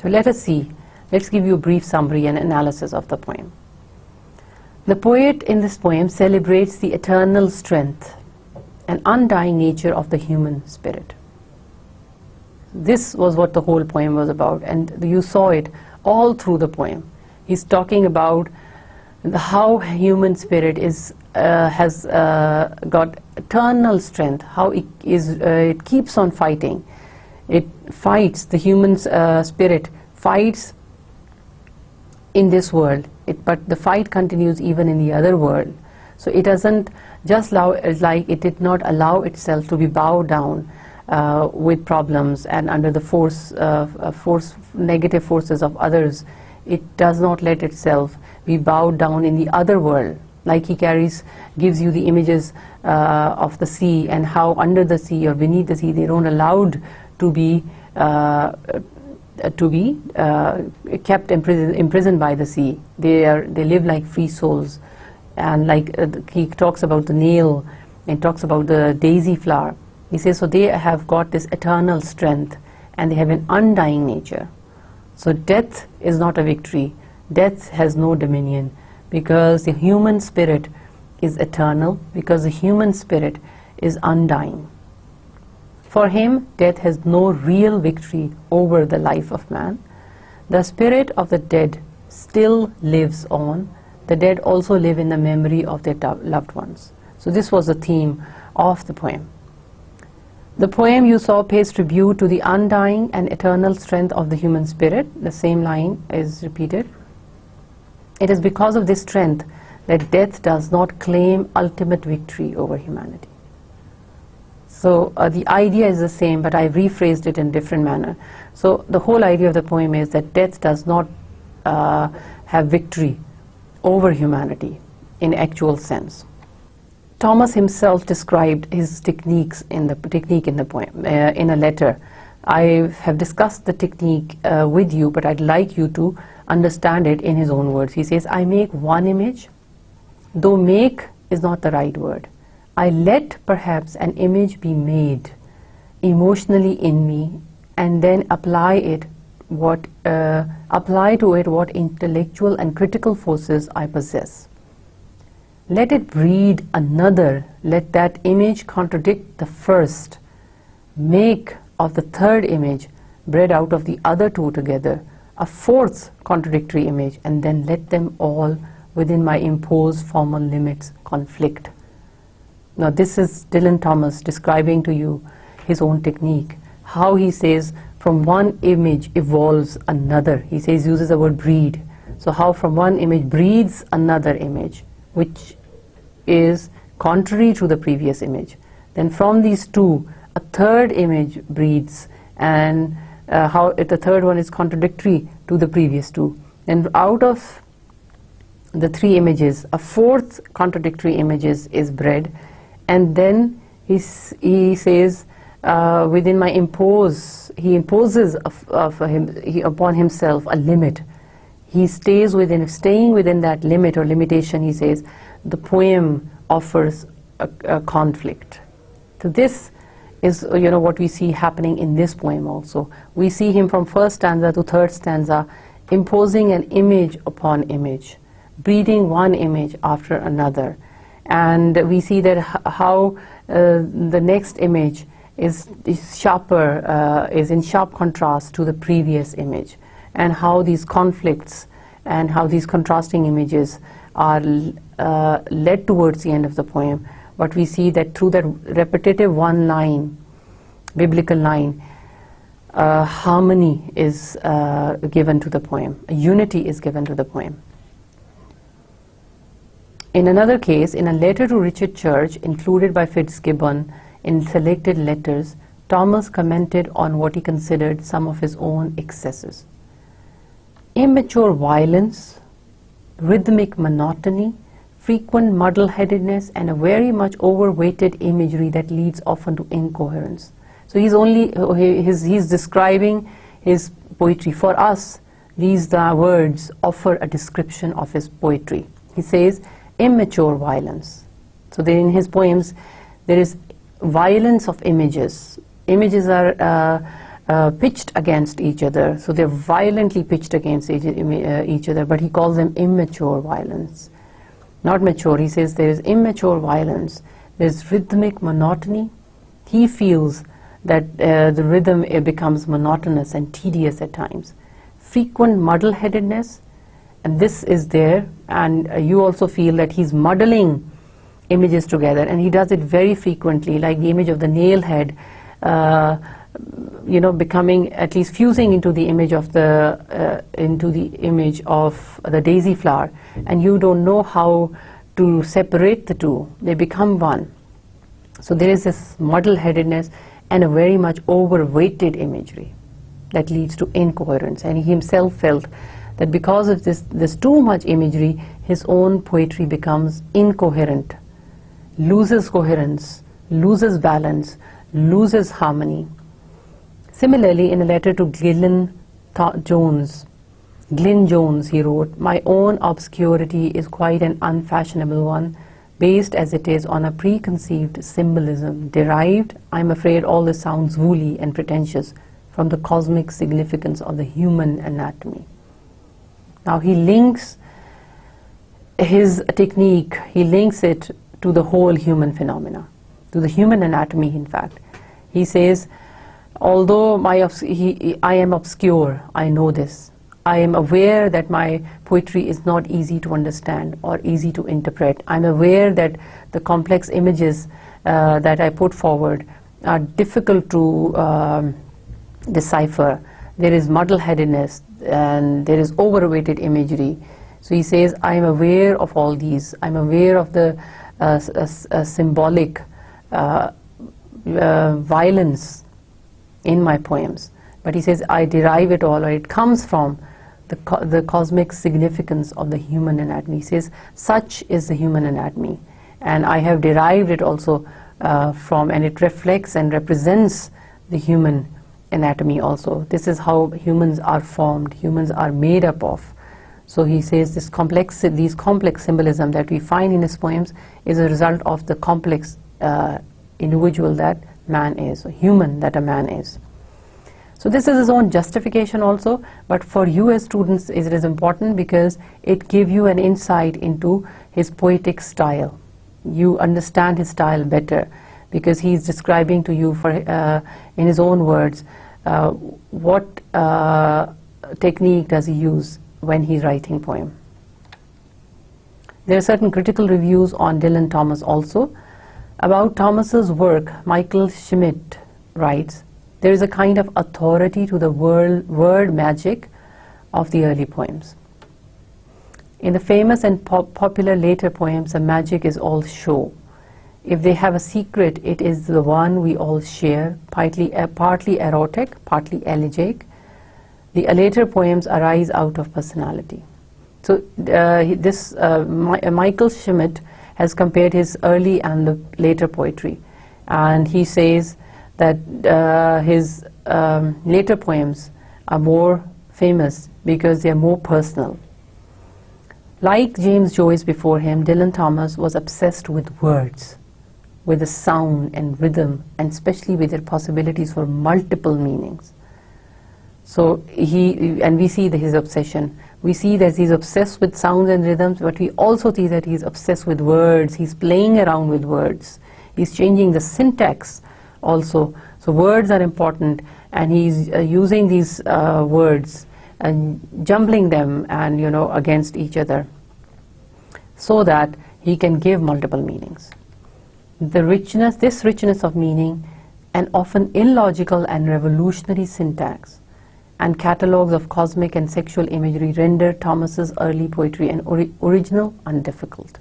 So let us see. Let's give you a brief summary and analysis of the poem. The poet in this poem celebrates the eternal strength and undying nature of the human spirit. This was what the whole poem was about, and you saw it all through the poem. He's talking about how human spirit has got eternal strength, how it keeps on fighting. It fights, the human spirit fights in this world, but the fight continues even in the other world. So it doesn't just it did not allow itself to be bowed down with problems and under the negative forces of others. It does not let itself be bowed down in the other world. Like he gives you the images of the sea, and how under the sea or beneath the sea they don't allowed to be kept imprisoned by the sea. They live like free souls, and like he talks about the nail and talks about the daisy flower. He says, so they have got this eternal strength, and they have an undying nature. So death is not a victory. Death has no dominion, because the human spirit is eternal, because the human spirit is undying. For him, death has no real victory over the life of man. The spirit of the dead still lives on. The dead also live in the memory of their loved ones. So this was the theme of the poem. The poem you saw pays tribute to the undying and eternal strength of the human spirit. The same line is repeated. It is because of this strength that death does not claim ultimate victory over humanity. So the idea is the same, but I rephrased it in different manner. So the whole idea of the poem is that death does not have victory over humanity in actual sense. Thomas himself described his technique in the poem in a letter. I have discussed the technique with you, but I'd like you to understand it in his own words. He says, I make one image, though make is not the right word. I let perhaps an image be made emotionally in me, and then apply to it what intellectual and critical forces I possess. Let it breed another, let that image contradict the first, make of the third image, bred out of the other two together, a fourth contradictory image, and then let them all within my imposed formal limits conflict. Now this is Dylan Thomas describing to you his own technique, how he says from one image evolves another. He says, uses the word breed. So how from one image breeds another image, which is contrary to the previous image. Then from these two, a third image breeds, and how the third one is contradictory to the previous two. And out of the three images, a fourth contradictory image is bred, and then he says, within my he imposes upon himself a limit. He staying within that limit or limitation. He says the poem offers a conflict. So this is what we see happening in this poem also. We see him from first stanza to third stanza imposing an image upon image, breeding one image after another, and we see that how the next image is sharper, is in sharp contrast to the previous image, and how these conflicts and how these contrasting images are led towards the end of the poem. But we see that through that repetitive one line, biblical line, harmony is given to the poem, unity is given to the poem. In another case, in a letter to Richard Church included by Fitzgibbon in selected letters, Thomas commented on what he considered some of his own excesses. Immature violence, rhythmic monotony, frequent muddle-headedness, and a very much overweighted imagery that leads often to incoherence. So he's describing his poetry. For us, these words offer a description of his poetry. He says, immature violence. So in his poems, there is violence of images. Images are pitched against each other, so they're violently pitched against each other, but he calls them immature violence. Not mature. He says there is immature violence, there's rhythmic monotony. He feels that the rhythm becomes monotonous and tedious at times. Frequent muddle-headedness, and this is there, and you also feel that he's muddling images together, and he does it very frequently, like the image of the nail head, becoming, at least fusing into the image of the daisy flower, and you don't know how to separate the two. They become one. So there is this muddle-headedness and a very much overweighted imagery that leads to incoherence, and he himself felt that because of this too much imagery, his own poetry becomes incoherent, loses coherence, loses balance, loses harmony. Similarly, in a letter to Glyn Jones, he wrote, my own obscurity is quite an unfashionable one, based as it is on a preconceived symbolism, derived, I'm afraid all this sounds woolly and pretentious, from the cosmic significance of the human anatomy. Now he links his technique, he links it to the whole human phenomena, to the human anatomy in fact. He says, although I am obscure, I know this. I am aware that my poetry is not easy to understand or easy to interpret. I'm aware that the complex images that I put forward are difficult to decipher. There is muddle-headedness and there is overweighted imagery. So he says, I am aware of all these. I'm aware of the symbolic violence in my poems. But he says, I derive it all, or it comes from the cosmic significance of the human anatomy. He says, such is the human anatomy. And I have derived it also from, and it reflects and represents the human anatomy also. This is how humans are formed, humans are made up of. So he says these complex symbolism that we find in his poems is a result of the complex individual that man is, or human that a man is. So this is his own justification also, but for you as students it is important because it gives you an insight into his poetic style. You understand his style better because he is describing to you in his own words what technique does he use when he's writing poem. There are certain critical reviews on Dylan Thomas also. About Thomas's work, Michael Schmidt writes, there is a kind of authority to the word magic of the early poems. In the famous and popular later poems, the magic is all show. If they have a secret, it is the one we all share, partly erotic, partly elegiac. The later poems arise out of personality. So Michael Schmidt has compared his early and the later poetry, and he says that his later poems are more famous because they are more personal. Like James Joyce before him, Dylan Thomas was obsessed with words, with the sound and rhythm, and especially with their possibilities for multiple meanings. So we see his obsession. We see that he's obsessed with sounds and rhythms, but we also see that he's obsessed with words. He's playing around with words. He's changing the syntax also. So words are important, and he's using these words and jumbling them and against each other so that he can give multiple meanings. This richness of meaning, and often illogical and revolutionary syntax, and catalogues of cosmic and sexual imagery render Thomas's early poetry an original and difficult.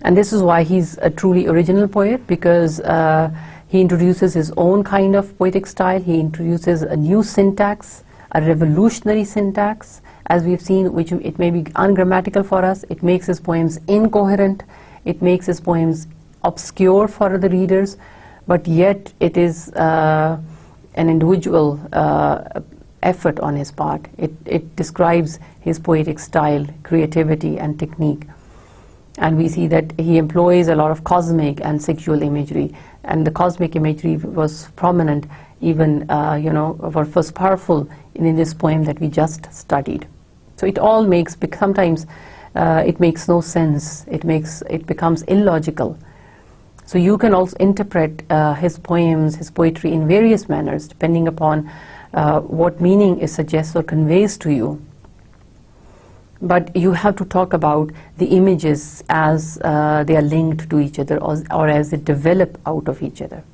And this is why he's a truly original poet, because he introduces his own kind of poetic style. He introduces a new syntax, a revolutionary syntax, as we've seen, which it may be ungrammatical for us. It makes his poems incoherent. It makes his poems obscure for the readers, but yet it is an individual effort on his part. It describes his poetic style, creativity, and technique. And we see that he employs a lot of cosmic and sexual imagery, and the cosmic imagery was prominent even, was powerful in this poem that we just studied. So it all makes, sometimes it makes no sense. It becomes illogical. So you can also interpret his poems, his poetry in various manners, depending upon what meaning it suggests or conveys to you. But you have to talk about the images as they are linked to each other, or as they develop out of each other.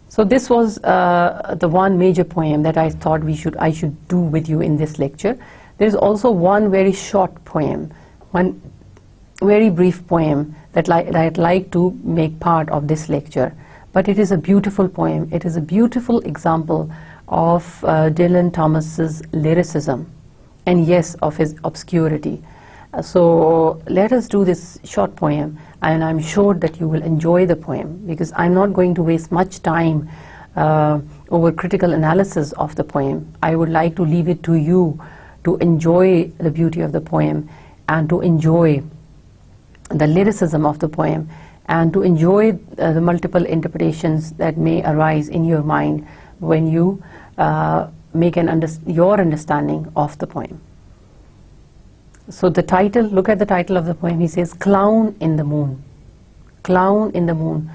So this was the one major poem that I thought I should do with you in this lecture. There is also one very short poem, one very brief poem that I'd like to make part of this lecture. But it is a beautiful poem. It is a beautiful example of Dylan Thomas's lyricism, and yes, of his obscurity. So let us do this short poem, and I'm sure that you will enjoy the poem, because I'm not going to waste much time over critical analysis of the poem. I would like to leave it to you to enjoy the beauty of the poem, and to enjoy the lyricism of the poem, and to enjoy the multiple interpretations that may arise in your mind when you make your understanding of the poem. So the title, look at the title of the poem. He says, Clown in the Moon. Clown in the Moon.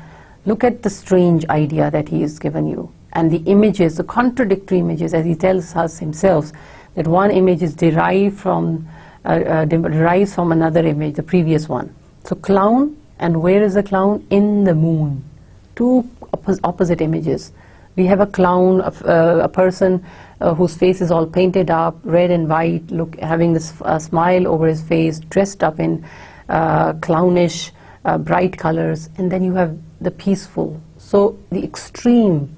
Look at the strange idea that he has given you, and the images, the contradictory images, as he tells us himself, that one image is derived from another image, the previous one. So clown, and where is the clown? In the moon. Two opposite images. We have a clown, a person whose face is all painted up, red and white, having this smile over his face, dressed up in clownish, bright colors, and then you have the peaceful. So the extreme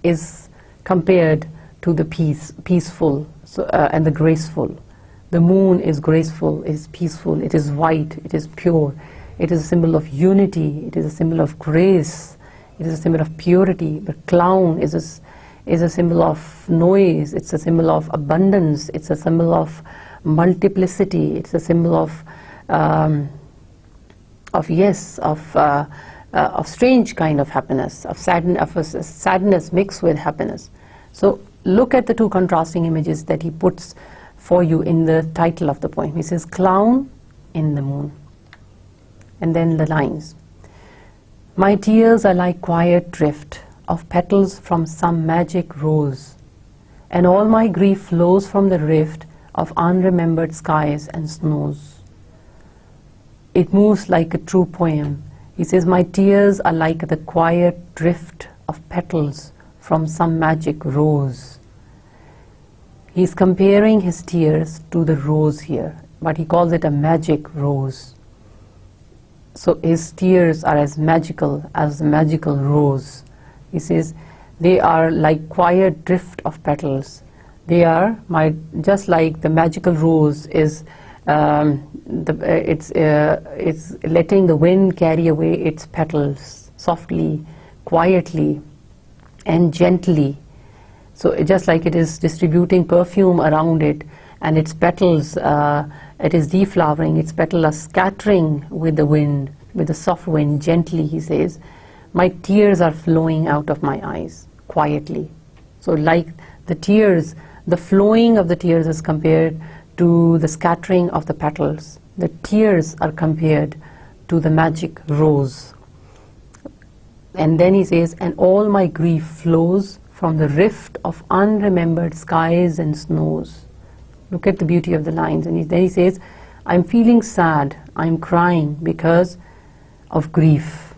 is compared to the peaceful, and the graceful. The moon is graceful, is peaceful, it is white, it is pure, it is a symbol of unity, it is a symbol of grace, it is a symbol of purity. But clown is a symbol of noise, it's a symbol of abundance, it's a symbol of multiplicity, it's a symbol of strange kind of happiness, of sadness mixed with happiness. So look at the two contrasting images that he puts for you in the title of the poem. He says, clown in the moon. And then the lines. My tears are like quiet drift of petals from some magic rose, and all my grief flows from the rift of unremembered skies and snows. It moves like a true poem. He says, my tears are like the quiet drift of petals from some magic rose. He's comparing his tears to the rose here, but he calls it a magic rose. So his tears are as magical as the magical rose. He says, they are like quiet drift of petals. They are just like the magical rose is. It's letting the wind carry away its petals softly, quietly, and gently. So just like it is distributing perfume around it, and its petals, it is deflowering, its petals are scattering with the wind, with the soft wind, gently, he says. My tears are flowing out of my eyes, quietly. So like the tears, the flowing of the tears is compared to the scattering of the petals. The tears are compared to the magic rose. And then he says, and all my grief flows from the rift of unremembered skies and snows. Look at the beauty of the lines. And then he says, I'm feeling sad, I'm crying because of grief.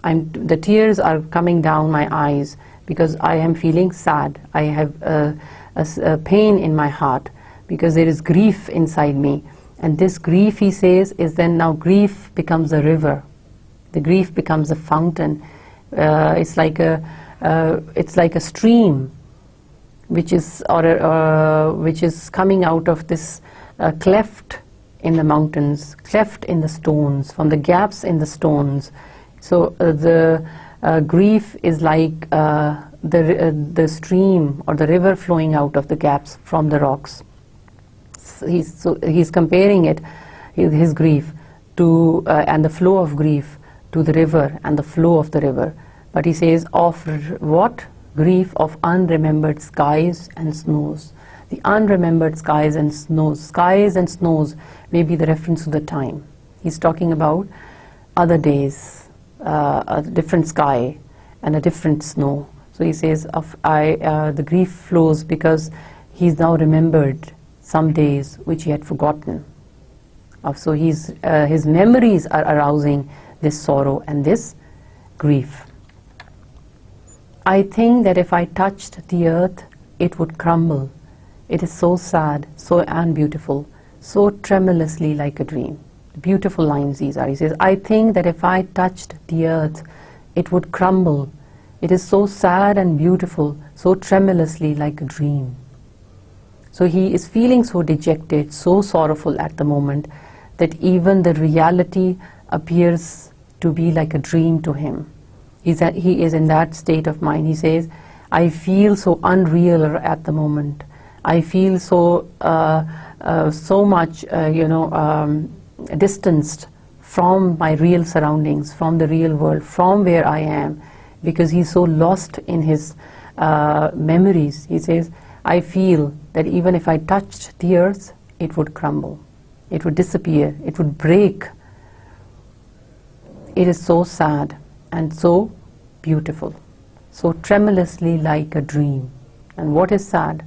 The tears are coming down my eyes because I am feeling sad. I have a pain in my heart because there is grief inside me. And this grief, he says, is then now grief becomes a river. The grief becomes a fountain. It's like a stream which is coming out of this cleft in the mountains, cleft in the stones, from the gaps in the stones. So the grief is like the stream or the river flowing out of the gaps from the rocks. He's comparing it, his grief, to and the flow of grief to the river and the flow of the river. But he says, of what? Grief of unremembered skies and snows. The unremembered skies and snows. Skies and snows may be the reference to the time. He's talking about other days, a different sky and a different snow. So he says, the grief flows because he's now remembered some days which he had forgotten. So his memories are arousing this sorrow and this grief. I think that if I touched the earth, it would crumble. It is so sad, so unbeautiful, so tremulously like a dream. Beautiful lines these are. He says, I think that if I touched the earth, it would crumble. It is so sad and beautiful, so tremulously like a dream. So he is feeling so dejected, so sorrowful at the moment, that even the reality appears to be like a dream to him. He is in that state of mind. He says, I feel so unreal at the moment. I feel so much, distanced from my real surroundings, from the real world, from where I am, because he's so lost in his memories. He says, I feel that even if I touched the earth, it would crumble. It would disappear. It would break. It is so sad and so beautiful, so tremulously like a dream. And what is sad?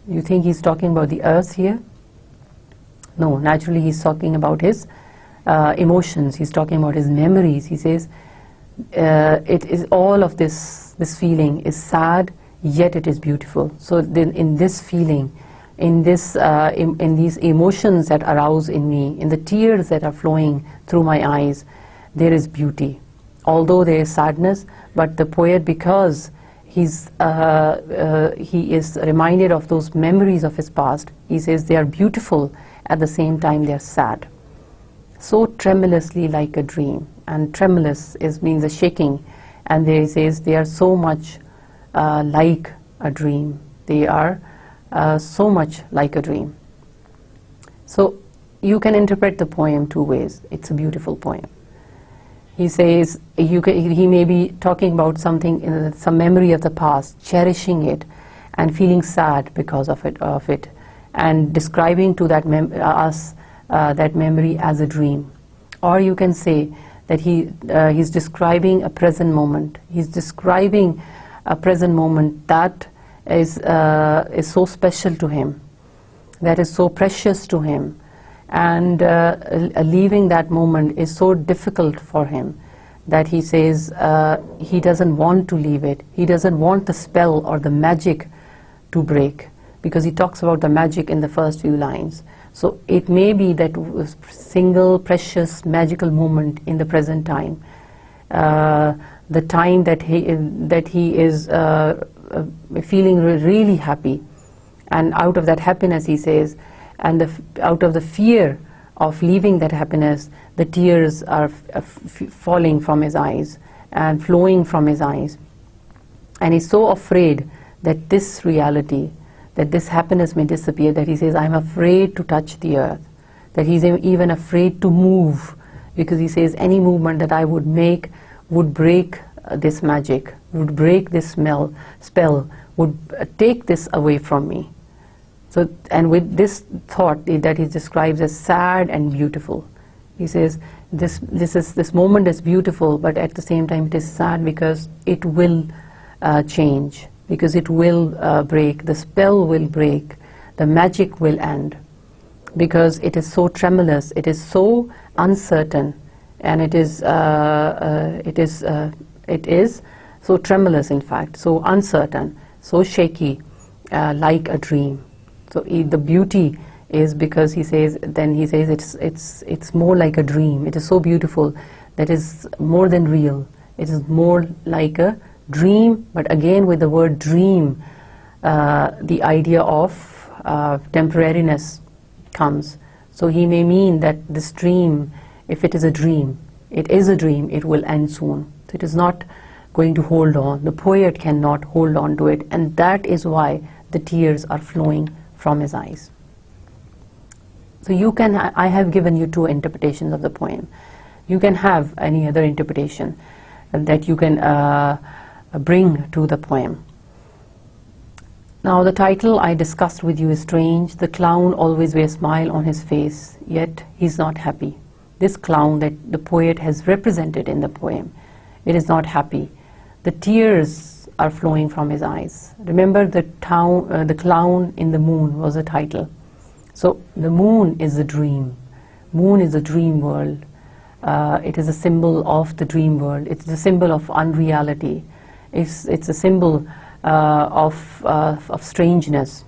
You think he's talking about the earth here? No, naturally he's talking about his emotions. He's talking about his memories. He says, it is all of this feeling is sad, yet it is beautiful. So then in this feeling, in these emotions that arouse in me, in the tears that are flowing through my eyes, there is beauty. Although there is sadness, but the poet, because he is reminded of those memories of his past, he says they are beautiful, at the same time they are sad. So tremulously like a dream, and tremulous means a shaking, and he says they are so much like a dream. They are so much like a dream. So you can interpret the poem two ways. It's a beautiful poem. He says he may be talking about something, some memory of the past, cherishing it and feeling sad because of it, and describing to that that memory as a dream. Or you can say that he's describing a present moment. He's describing a present moment that is so special to him, that is so precious to him, and leaving that moment is so difficult for him that he says he doesn't want to leave it. He doesn't want the spell or the magic to break, because he talks about the magic in the first few lines. So it may be that single precious magical moment in the present time, the time that he is feeling really happy, and out of that happiness, he says, and out of the fear of leaving that happiness, the tears are falling from his eyes and flowing from his eyes, and he's so afraid that this reality, that this happiness may disappear, that he says, I'm afraid to touch the earth, that he's even afraid to move, because he says any movement that I would make would break this magic, would break this spell, would take this away from me. So, and with this thought that he describes as sad and beautiful, he says this moment is beautiful, but at the same time it is sad because it will change, because it will break, the spell will break, the magic will end, because it is so tremulous, it is so uncertain, and it is so tremulous, in fact, so uncertain, so shaky, like a dream. So the beauty is because he says it's more like a dream. It is so beautiful that is more than real. It is more like a dream, but again with the word dream, the idea of temporariness comes. So he may mean that this dream, if it is a dream, it is a dream, it will end soon. So it is not going to hold on. The poet cannot hold on to it, and that is why the tears are flowing from his eyes. So you can, I have given you two interpretations of the poem. You can have any other interpretation that you can bring to the poem. Now the title I discussed with you is strange. The clown always wears a smile on his face, yet he's not happy. This clown that the poet has represented in the poem, it is not happy. The tears are flowing from his eyes. Remember the clown in the moon was the title. So the moon is a dream. Moon is a dream world. It is a symbol of the dream world. It's the symbol of unreality. It's a symbol of strangeness.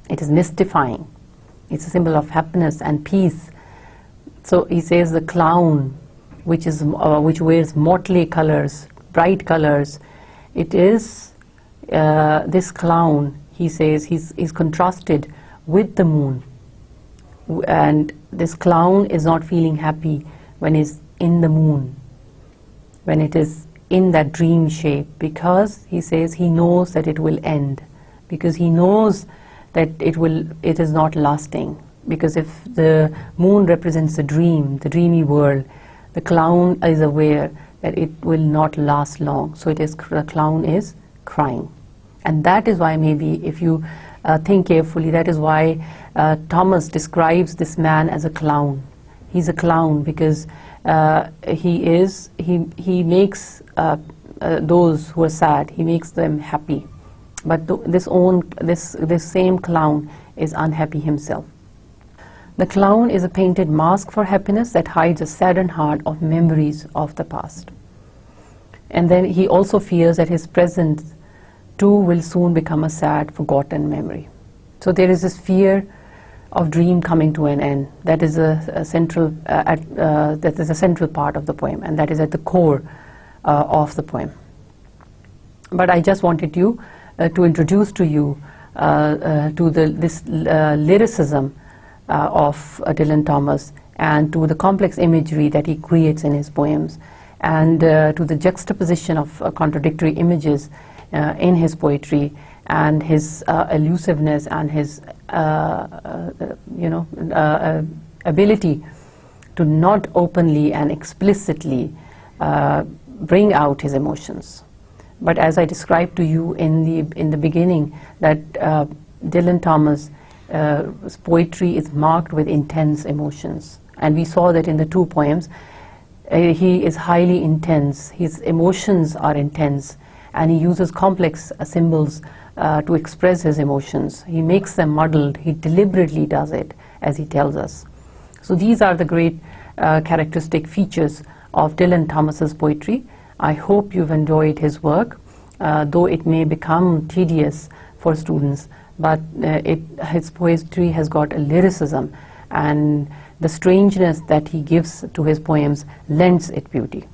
It is mystifying. It's a symbol of happiness and peace. So he says the clown, which wears motley colors, bright colors, it is this clown, he says, he's contrasted with the moon, and this clown is not feeling happy when he's in the moon, when it is in that dream shape, because he says he knows that it will end, because he knows that it is not lasting, because if the moon represents the dream, the dreamy world, the clown is aware that it will not last long. So the clown is crying. And that is why, maybe if you think carefully, that is why Thomas describes this man as a clown. He's a clown because he makes those who are sad, he makes them happy. But this same clown is unhappy himself. The clown is a painted mask for happiness that hides a saddened heart of memories of the past. And then he also fears that his present too will soon become a sad, forgotten memory. So there is this fear of dream coming to an end. That is a central part of the poem, and that is at the core of the poem. But I just wanted to introduce to you to this lyricism of Dylan Thomas, and to the complex imagery that he creates in his poems, and to the juxtaposition of contradictory images in his poetry, and his elusiveness, and his ability to not openly and explicitly bring out his emotions. But as I described to you in the beginning, that Dylan Thomas' poetry is marked with intense emotions, and we saw that in the two poems. He is highly intense, his emotions are intense, and he uses complex symbols to express his emotions. He makes them muddled, he deliberately does it, as he tells us. So these are the great characteristic features of Dylan Thomas's poetry. I hope you've enjoyed his work, though it may become tedious for students, but his poetry has got a lyricism, and the strangeness that he gives to his poems lends it beauty.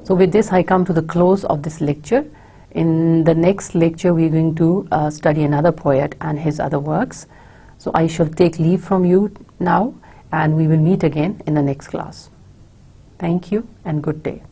So with this, I come to the close of this lecture. In the next lecture, we're going to study another poet and his other works. So I shall take leave from you now, and we will meet again in the next class. Thank you and good day.